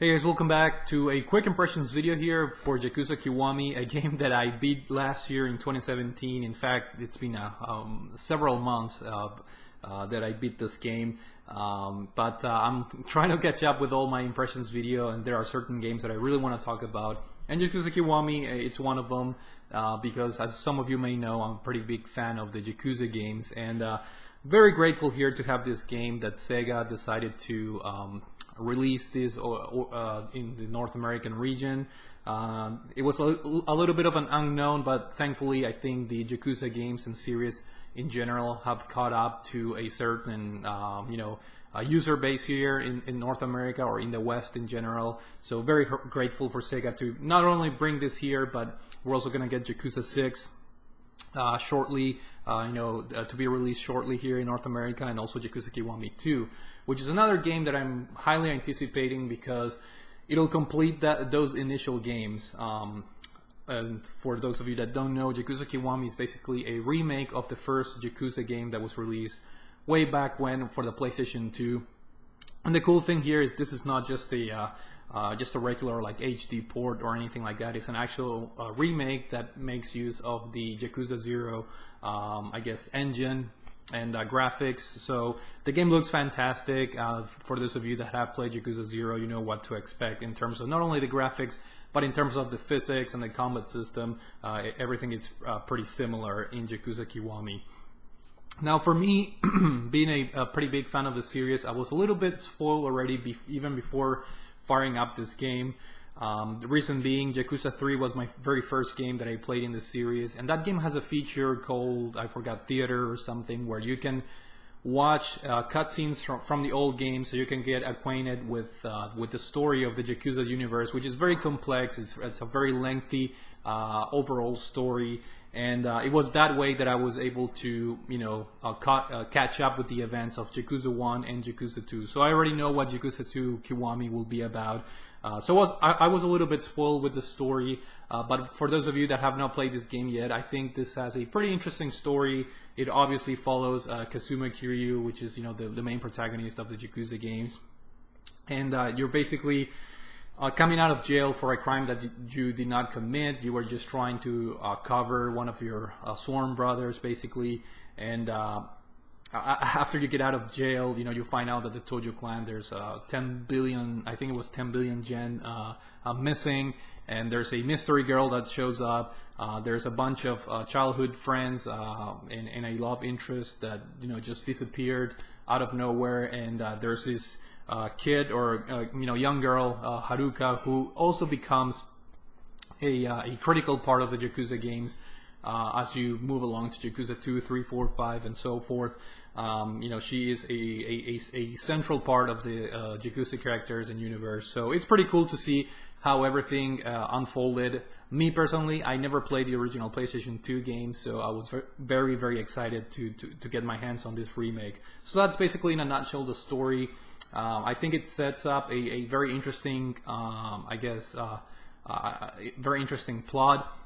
Hey guys, welcome back to a quick impressions video here for Yakuza Kiwami, a game that I beat last year in 2017. In fact, it's been several months that I beat this game, but I'm trying to catch up with all my impressions video, and there are certain games that I really want to talk about. And Yakuza Kiwami, it's one of them, because as some of you may know, I'm a pretty big fan of the Yakuza games, and very grateful here to have this game that Sega decided to release this in the North American region. It was a little bit of an unknown, but thankfully I think the Yakuza games and series in general have caught up to a certain user base here in North America or in the West in general. So very grateful for Sega to not only bring this here, but we're also going to get Yakuza 6 shortly, to be released shortly here in North America, and also Yakuza Kiwami 2, which is another game that I'm highly anticipating because it'll complete those initial games. And for those of you that don't know, Yakuza Kiwami is basically a remake of the first Yakuza game that was released way back when for the PlayStation 2. And the cool thing here is this is not just a regular like HD port or anything like that. It's an actual remake that makes use of the Yakuza 0 engine and graphics. So the game looks fantastic. For those of you that have played Yakuza 0, you know what to expect in terms of not only the graphics, but in terms of the physics and the combat system. Everything is pretty similar in Yakuza Kiwami. Now for me, being a pretty big fan of the series, I was a little bit spoiled already even before firing up this game. The reason being, Yakuza 3 was my very first game that I played in the series, and that game has a feature called, I forgot, Theater or something, where you can watch cutscenes from the old game, so you can get acquainted with the story of the Yakuza universe, which is very complex. It's a very lengthy overall story, and it was that way that I was able to catch up with the events of Yakuza 1 and Yakuza 2. So I already know what Yakuza 2 Kiwami will be about. So I was a little bit spoiled with the story, but for those of you that have not played this game yet, I think this has a pretty interesting story. It obviously follows Kazuma Kiryu, which is the main protagonist of the Yakuza games, and you're basically coming out of jail for a crime that you did not commit. You were just trying to cover one of your sworn brothers, basically, and after you get out of jail, you find out that the Tojo clan, there's 10 billion, I think it was 10 billion yen missing, and there's a mystery girl that shows up. There's a bunch of childhood friends and a love interest that just disappeared out of nowhere, and there's this kid or young girl, Haruka, who also becomes a critical part of the Yakuza games as you move along to Yakuza 2, 3, 4, 5, and so forth. She is a central part of the Yakuza characters and universe. So it's pretty cool to see how everything unfolded. Me personally, I never played the original PlayStation 2 game, so I was very, very excited to get my hands on this remake. So that's basically in a nutshell the story. I think it sets up a very interesting, very interesting plot.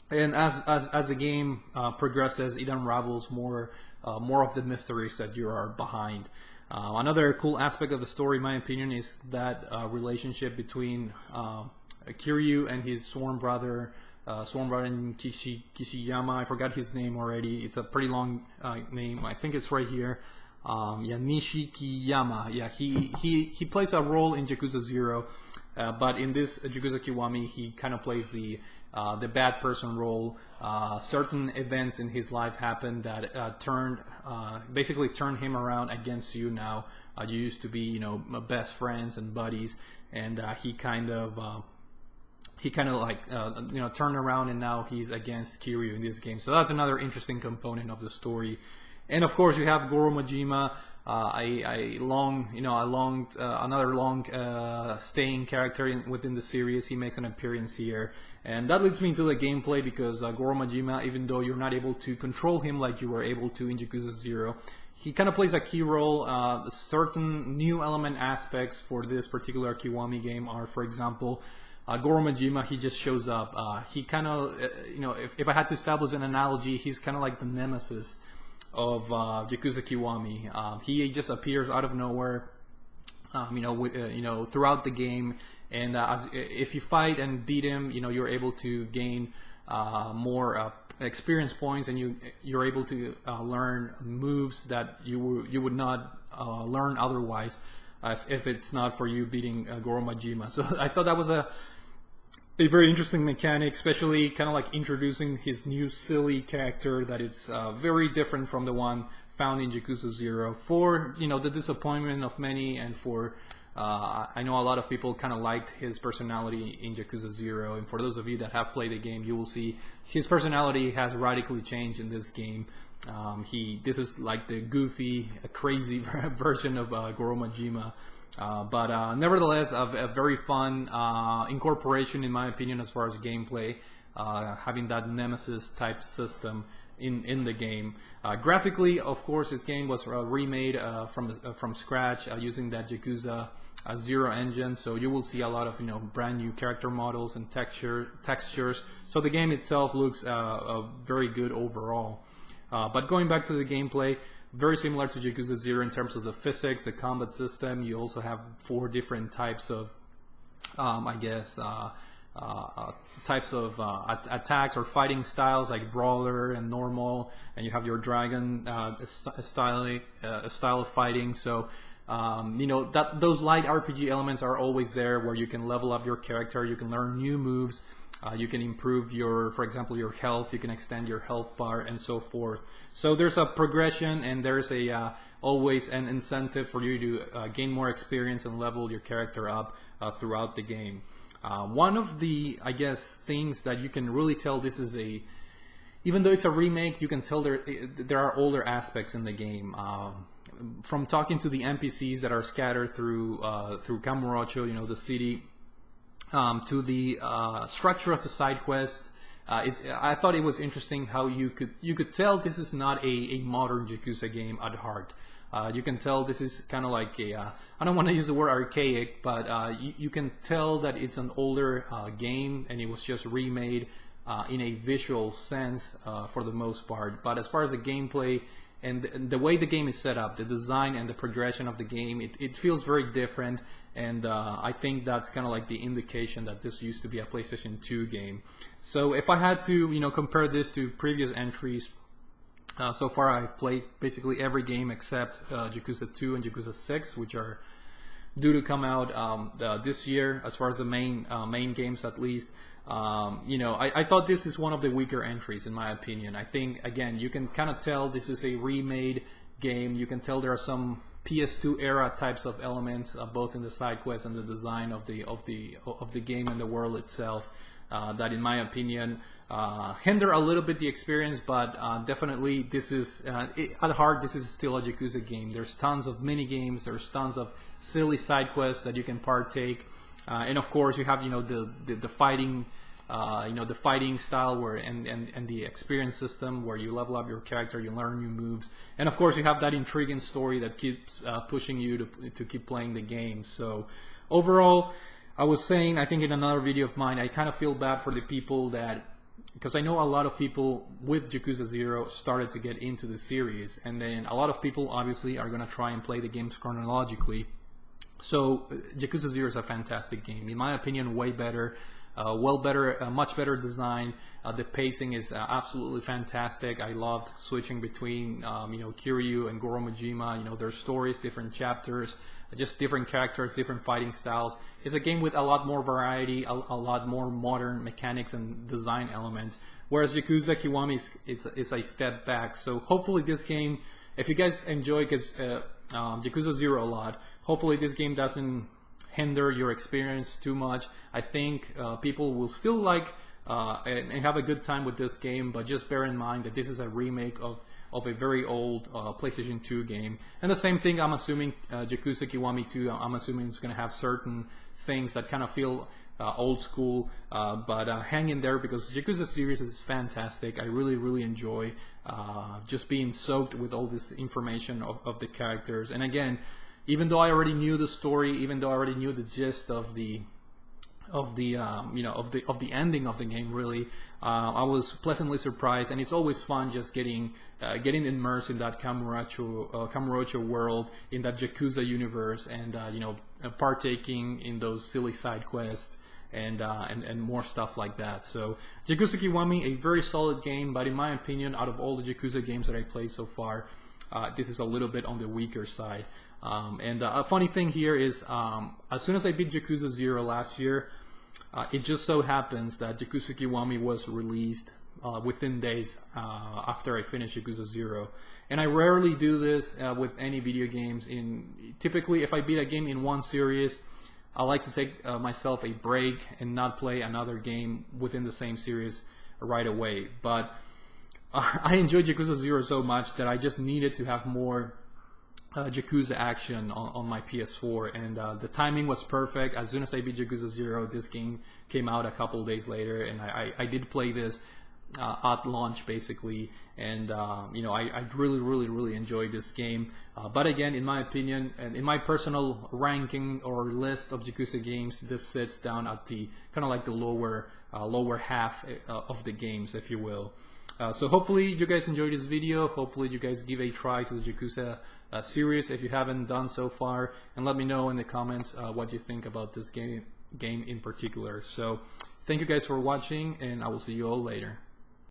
And as the game progresses, it unravels more of the mysteries that you are behind. Another cool aspect of the story, in my opinion, is that relationship between Kiryu and his sworn brother Kishiyama. I forgot his name already. It's a pretty long name. I think it's right here. Nishikiyama. Yeah, he plays a role in Yakuza 0, but in this Yakuza Kiwami, he kind of plays the bad person role. Certain events in his life happened that basically turned him around against you. Now you used to be best friends and buddies, and he kind of turned around, and now he's against Kiryu in this game. So that's another interesting component of the story. And of course, you have Goro Majima, another long staying character within the series. He makes an appearance here, and that leads me into the gameplay, because Goro Majima, even though you're not able to control him like you were able to in Yakuza 0, he kind of plays a key role. Certain new element aspects for this particular Kiwami game are, for example, Goro Majima, he just shows up. He kind of, if I had to establish an analogy, he's kind of like the nemesis of Yakuza Kiwami. He just appears out of nowhere. throughout the game. And if you fight and beat him, you're able to gain more experience points, and you're able to learn moves that you would not learn otherwise if it's not for you beating Goro Majima. So I thought that was a very interesting mechanic, especially kind of like introducing his new silly character that is very different from the one found in Yakuza 0, for the disappointment of many, and for I know a lot of people kind of liked his personality in Yakuza 0, and for those of you that have played the game, you will see his personality has radically changed in this game. This is like the goofy, crazy version of Goro Majima. But nevertheless, a very fun incorporation, in my opinion, as far as gameplay, having that Nemesis type system in the game. Graphically, of course, this game was remade from scratch using that Yakuza 0 engine, so you will see a lot of brand new character models and textures. So the game itself looks very good overall. But going back to the gameplay, very similar to Yakuza 0 in terms of the physics, the combat system. You also have 4 different types of, attacks or fighting styles, like brawler and normal, and you have your dragon style of fighting. So those light RPG elements are always there, where you can level up your character, you can learn new moves. You can improve for example, your health. You can extend your health bar and so forth. So there's a progression, and there's always an incentive for you to gain more experience and level your character up throughout the game. One of the, things that you can really tell this is even though it's a remake, you can tell there are older aspects in the game. From talking to the NPCs that are scattered through Kamurocho, the city, to the structure of the side quest. I thought it was interesting how you could tell this is not a modern Yakuza game at heart. You can tell this is kind of like I don't want to use the word archaic, but you can tell that it's an older game, and it was just remade in a visual sense for the most part. But as far as the gameplay and the way the game is set up, the design and the progression of the game, it feels very different, and I think that's kind of like the indication that this used to be a PlayStation 2 game. So if I had to compare this to previous entries, so far I've played basically every game except Yakuza 2 and Yakuza 6, which are due to come out this year, as far as the main games at least. I thought this is one of the weaker entries, in my opinion. I think, again, you can kind of tell this is a remade game. You can tell there are some PS2 era types of elements, both in the side quests and the design of the game and the world itself, that, in my opinion, hinder a little bit the experience. But definitely, this is at heart, this is still a Yakuza game. There's tons of mini games. There's tons of silly side quests that you can partake. And of course, you have the fighting, the fighting style and the experience system where you level up your character, you learn new moves, and of course you have that intriguing story that keeps pushing you to keep playing the game. So overall, I was saying, I think in another video of mine, I kind of feel bad for the people because I know a lot of people with Yakuza 0 started to get into the series, and then a lot of people obviously are going to try and play the games chronologically. So Yakuza 0 is a fantastic game, in my opinion, way better, much better design. The pacing is absolutely fantastic. I loved switching between Kiryu and Goro Majima. Their stories, different chapters, just different characters, different fighting styles. It's a game with a lot more variety, a lot more modern mechanics and design elements, whereas Yakuza Kiwami is a step back. So hopefully this game, if you guys enjoy Yakuza 0 a lot, hopefully this game doesn't hinder your experience too much. I think people will still like and have a good time with this game, but just bear in mind that this is a remake of a very old PlayStation 2 game. And the same thing, I'm assuming, Yakuza Kiwami 2, I'm assuming it's going to have certain things that kind of feel old school, but hang in there, because Yakuza series is fantastic. I really enjoy just being soaked with all this information of the characters. And again, even though I already knew the story, even though I already knew the gist of the of the of the ending of the game. Really, I was pleasantly surprised, and it's always fun just getting immersed in that Kamurocho world, in that Yakuza universe, and partaking in those silly side quests and more stuff like that. So Yakuza Kiwami, a very solid game, but in my opinion, out of all the Yakuza games that I played so far, this is a little bit on the weaker side. And a funny thing here is, as soon as I beat Yakuza 0 last year, it just so happens that Yakuza Kiwami was released within days after I finished Yakuza 0. And I rarely do this with any video games. Typically, if I beat a game in one series, I like to take myself a break and not play another game within the same series right away. But I enjoyed Yakuza 0 so much that I just needed to have more Yakuza action on my PS4, and the timing was perfect. As soon as I beat Yakuza 0, this game came out a couple days later, and I did play this at launch basically, and I really enjoyed this game. But again, in my opinion, and in my personal ranking or list of Yakuza games, this sits down at the kind of like the lower half of the games, if you will. So hopefully you guys enjoyed this video. Hopefully you guys give a try to the Yakuza series if you haven't done so far, and let me know in the comments what you think about this game in particular. So thank you guys for watching, and I will see you all later.